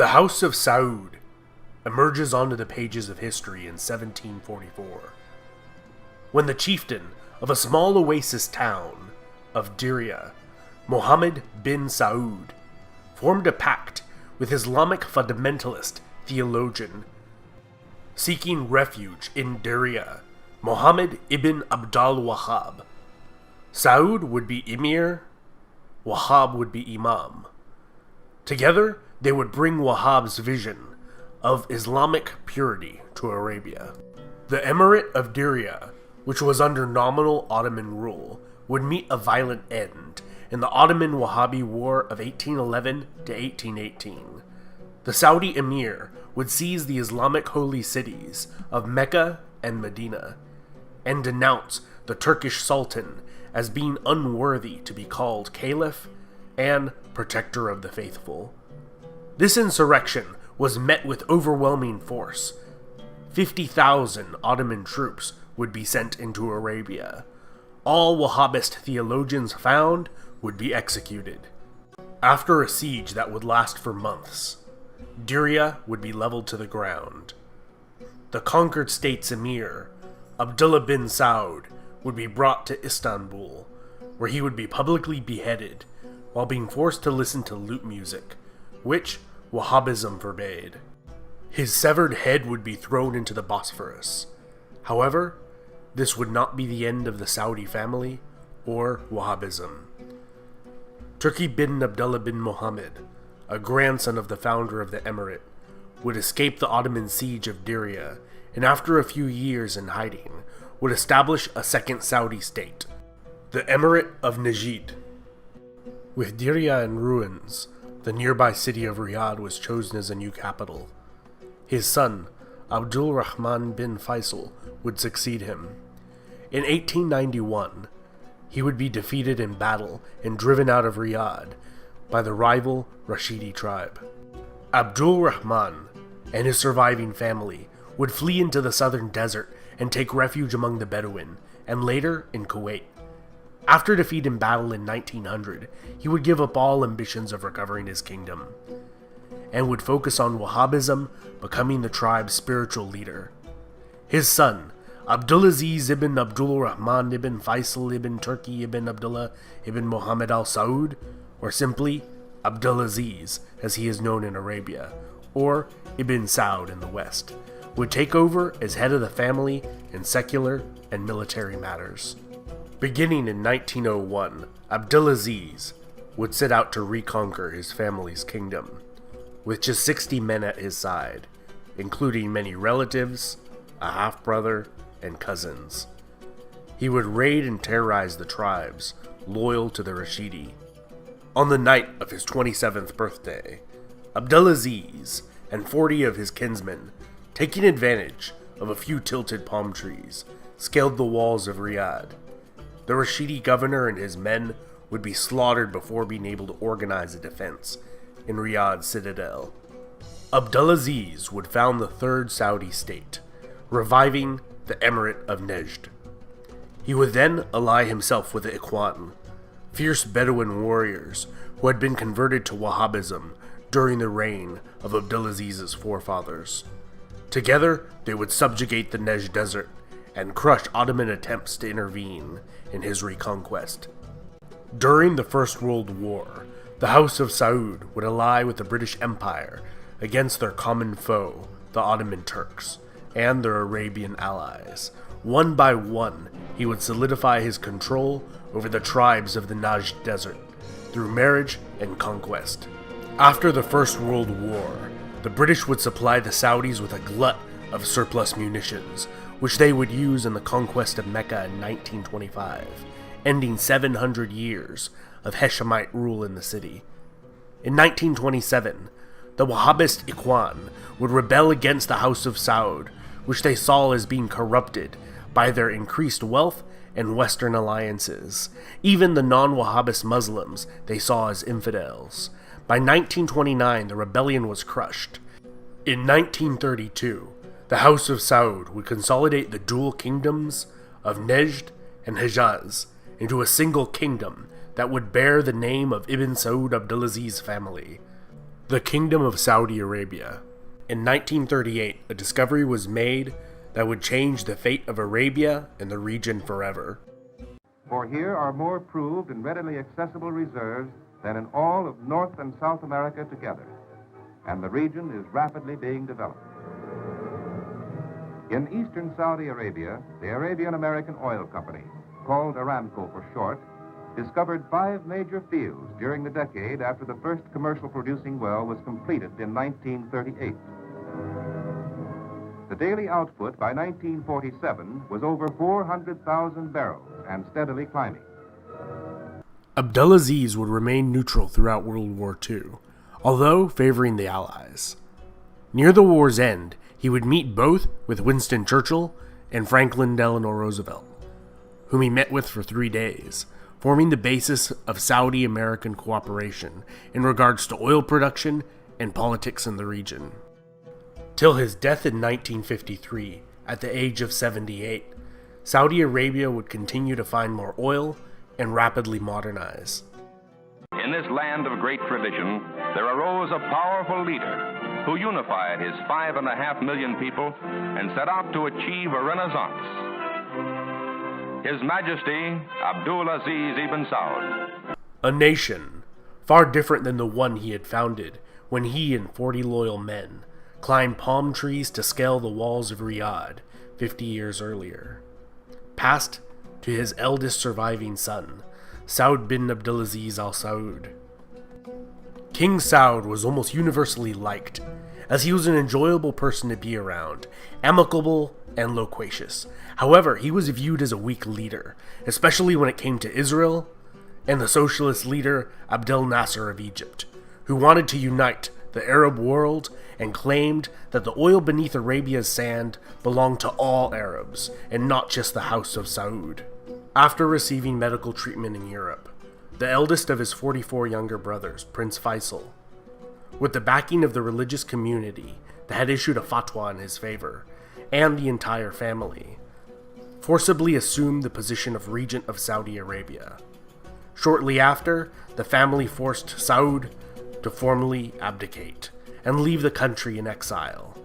The House of Saud emerges onto the pages of history in 1744, when the chieftain of a small oasis town of Diriyah, Mohammed bin Saud, formed a pact with Islamic fundamentalist theologian seeking refuge in Diriyah, Muhammad ibn Abdul Wahhab. Saud would be emir, Wahhab would be imam. Together, they would bring Wahhab's vision of Islamic purity to Arabia. The Emirate of Diriyah, which was under nominal Ottoman rule, would meet a violent end in the Ottoman-Wahhabi War of 1811 to 1818. The Saudi emir would seize the Islamic holy cities of Mecca and Medina, and denounce the Turkish Sultan as being unworthy to be called caliph and protector of the faithful. This insurrection was met with overwhelming force. 50,000 Ottoman troops would be sent into Arabia. All Wahhabist theologians found would be executed. After a siege that would last for months, Diriyah would be leveled to the ground. The conquered state's emir, Abdullah bin Saud, would be brought to Istanbul, where he would be publicly beheaded while being forced to listen to lute music, which Wahhabism forbade. His severed head would be thrown into the Bosphorus. However, this would not be the end of the Saudi family or Wahhabism. Turki bin Abdullah bin Muhammad, a grandson of the founder of the emirate, would escape the Ottoman siege of Diriyah, and after a few years in hiding, would establish a second Saudi state, the Emirate of Najd. With Diriyah in ruins, the nearby city of Riyadh was chosen as a new capital. His son, Abdul Rahman bin Faisal, would succeed him. In 1891, he would be defeated in battle and driven out of Riyadh by the rival Rashidi tribe. Abdul Rahman and his surviving family would flee into the southern desert and take refuge among the Bedouin, and later in Kuwait. After defeat in battle in 1900, he would give up all ambitions of recovering his kingdom, and would focus on Wahhabism, becoming the tribe's spiritual leader. His son, Abdulaziz ibn Abdul Rahman ibn Faisal ibn Turki ibn Abdullah ibn Muhammad al-Saud, or simply Abdulaziz as he is known in Arabia, or Ibn Saud in the West, would take over as head of the family in secular and military matters. Beginning in 1901, Abdulaziz would set out to reconquer his family's kingdom, with just 60 men at his side, including many relatives, a half-brother, and cousins. He would raid and terrorize the tribes loyal to the Rashidi. On the night of his 27th birthday, Abdulaziz and 40 of his kinsmen, taking advantage of a few tilted palm trees, scaled the walls of Riyadh. The Rashidi governor and his men would be slaughtered before being able to organize a defense in Riyadh's citadel. Abdulaziz would found the third Saudi state, reviving the Emirate of Najd. He would then ally himself with the Ikhwan, fierce Bedouin warriors who had been converted to Wahhabism during the reign of Abdulaziz's forefathers. Together, they would subjugate the Najd desert and crush Ottoman attempts to intervene in his reconquest. During the First World War, the House of Saud would ally with the British Empire against their common foe, the Ottoman Turks, and their Arabian allies. One by one, he would solidify his control over the tribes of the Najd Desert through marriage and conquest. After the First World War, the British would supply the Saudis with a glut of surplus munitions, which they would use in the conquest of Mecca in 1925, ending 700 years of Hashemite rule in the city. In 1927, the Wahhabist Ikhwan would rebel against the House of Saud, which they saw as being corrupted by their increased wealth and Western alliances. Even the non-Wahhabist Muslims they saw as infidels. By 1929, the rebellion was crushed. In 1932, the House of Saud would consolidate the dual kingdoms of Najd and Hejaz into a single kingdom that would bear the name of Ibn Saud Abdulaziz's family. The Kingdom of Saudi Arabia. In 1938, a discovery was made that would change the fate of Arabia and the region forever. For here are more proved and readily accessible reserves than in all of North and South America together, and the region is rapidly being developed. In eastern Saudi Arabia, the Arabian-American Oil Company, called Aramco for short, discovered 5 major fields during the decade after the first commercial producing well was completed in 1938. The daily output by 1947 was over 400,000 barrels and steadily climbing. Abdulaziz would remain neutral throughout World War II, although favoring the Allies. Near the war's end, he would meet both with Winston Churchill and Franklin Delano Roosevelt, whom he met with for 3 days, forming the basis of Saudi-American cooperation in regards to oil production and politics in the region. Till his death in 1953, at the age of 78, Saudi Arabia would continue to find more oil and rapidly modernize. In this land of great tradition, there arose a powerful leader who unified his 5.5 million people and set out to achieve a renaissance. His Majesty Abdulaziz Ibn Saud. A nation far different than the one he had founded when he and 40 loyal men climbed palm trees to scale the walls of Riyadh 50 years earlier. Passed to his eldest surviving son, Saud bin Abdulaziz Al Saud. King Saud was almost universally liked, as he was an enjoyable person to be around, amicable and loquacious. However, he was viewed as a weak leader, especially when it came to Israel and the socialist leader Abdel Nasser of Egypt, who wanted to unite the Arab world and claimed that the oil beneath Arabia's sand belonged to all Arabs and not just the House of Saud. After receiving medical treatment in Europe, the eldest of his 44 younger brothers, Prince Faisal, with the backing of the religious community that had issued a fatwa in his favor, and the entire family, forcibly assumed the position of regent of Saudi Arabia. Shortly after, the family forced Saud to formally abdicate and leave the country in exile.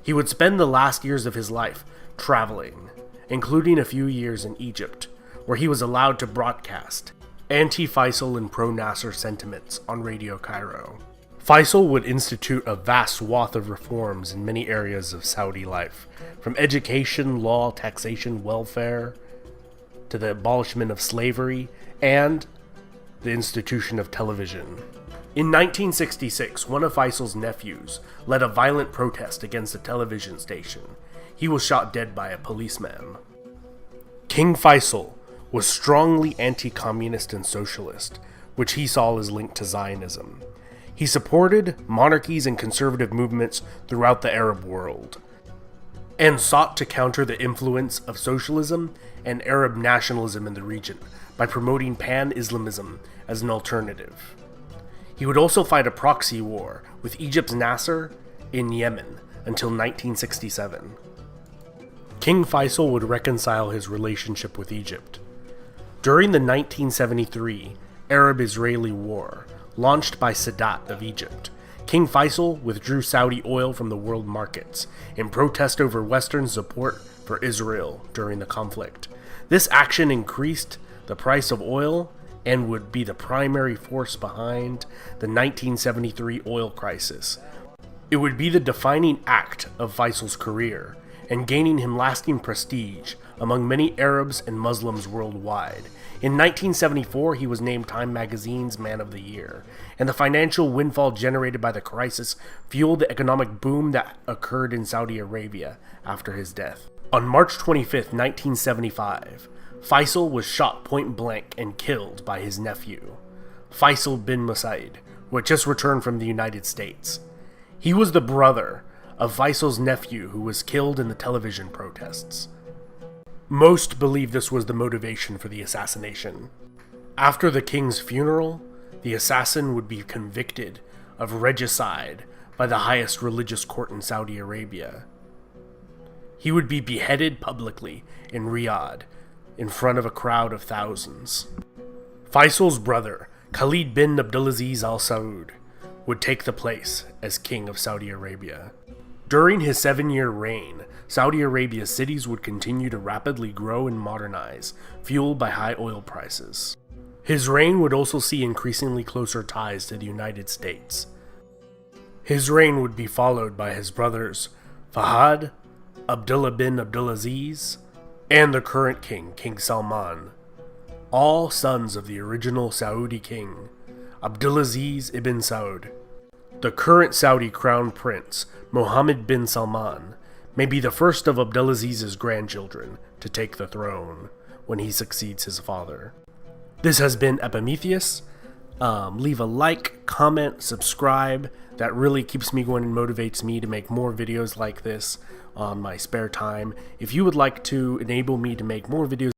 He would spend the last years of his life traveling, including a few years in Egypt, where he was allowed to broadcast anti-Faisal and pro-Nasser sentiments on Radio Cairo. Faisal would institute a vast swath of reforms in many areas of Saudi life, from education, law, taxation, welfare, to the abolishment of slavery, and the institution of television. In 1966, one of Faisal's nephews led a violent protest against a television station. He was shot dead by a policeman. King Faisal was strongly anti-communist and socialist, which he saw as linked to Zionism. He supported monarchies and conservative movements throughout the Arab world, and sought to counter the influence of socialism and Arab nationalism in the region by promoting pan-Islamism as an alternative. He would also fight a proxy war with Egypt's Nasser in Yemen until 1967. King Faisal would reconcile his relationship with Egypt. During the 1973 Arab-Israeli War, launched by Sadat of Egypt, King Faisal withdrew Saudi oil from the world markets in protest over Western support for Israel during the conflict. This action increased the price of oil and would be the primary force behind the 1973 oil crisis. It would be the defining act of Faisal's career and gaining him lasting prestige among many Arabs and Muslims worldwide. In 1974, he was named Time magazine's Man of the Year, and the financial windfall generated by the crisis fueled the economic boom that occurred in Saudi Arabia after his death. On March 25, 1975, Faisal was shot point blank and killed by his nephew, Faisal bin Musaid, who had just returned from the United States. He was the brother of Faisal's nephew who was killed in the television protests. Most believe this was the motivation for the assassination. After the king's funeral, the assassin would be convicted of regicide by the highest religious court in Saudi Arabia. He would be beheaded publicly in Riyadh, in front of a crowd of thousands. Faisal's brother, Khalid bin Abdulaziz Al Saud, would take the place as king of Saudi Arabia. During his 7-year reign, Saudi Arabia's cities would continue to rapidly grow and modernize, fueled by high oil prices. His reign would also see increasingly closer ties to the United States. His reign would be followed by his brothers Fahad, Abdullah bin Abdulaziz, and the current king, King Salman, all sons of the original Saudi king, Abdulaziz ibn Saud. The current Saudi crown prince, Mohammed bin Salman, may be the first of Abdulaziz's grandchildren to take the throne when he succeeds his father. This has been Epimetheus. Leave a like, comment, subscribe. That really keeps me going and motivates me to make more videos like this on my spare time. If you would like to enable me to make more videos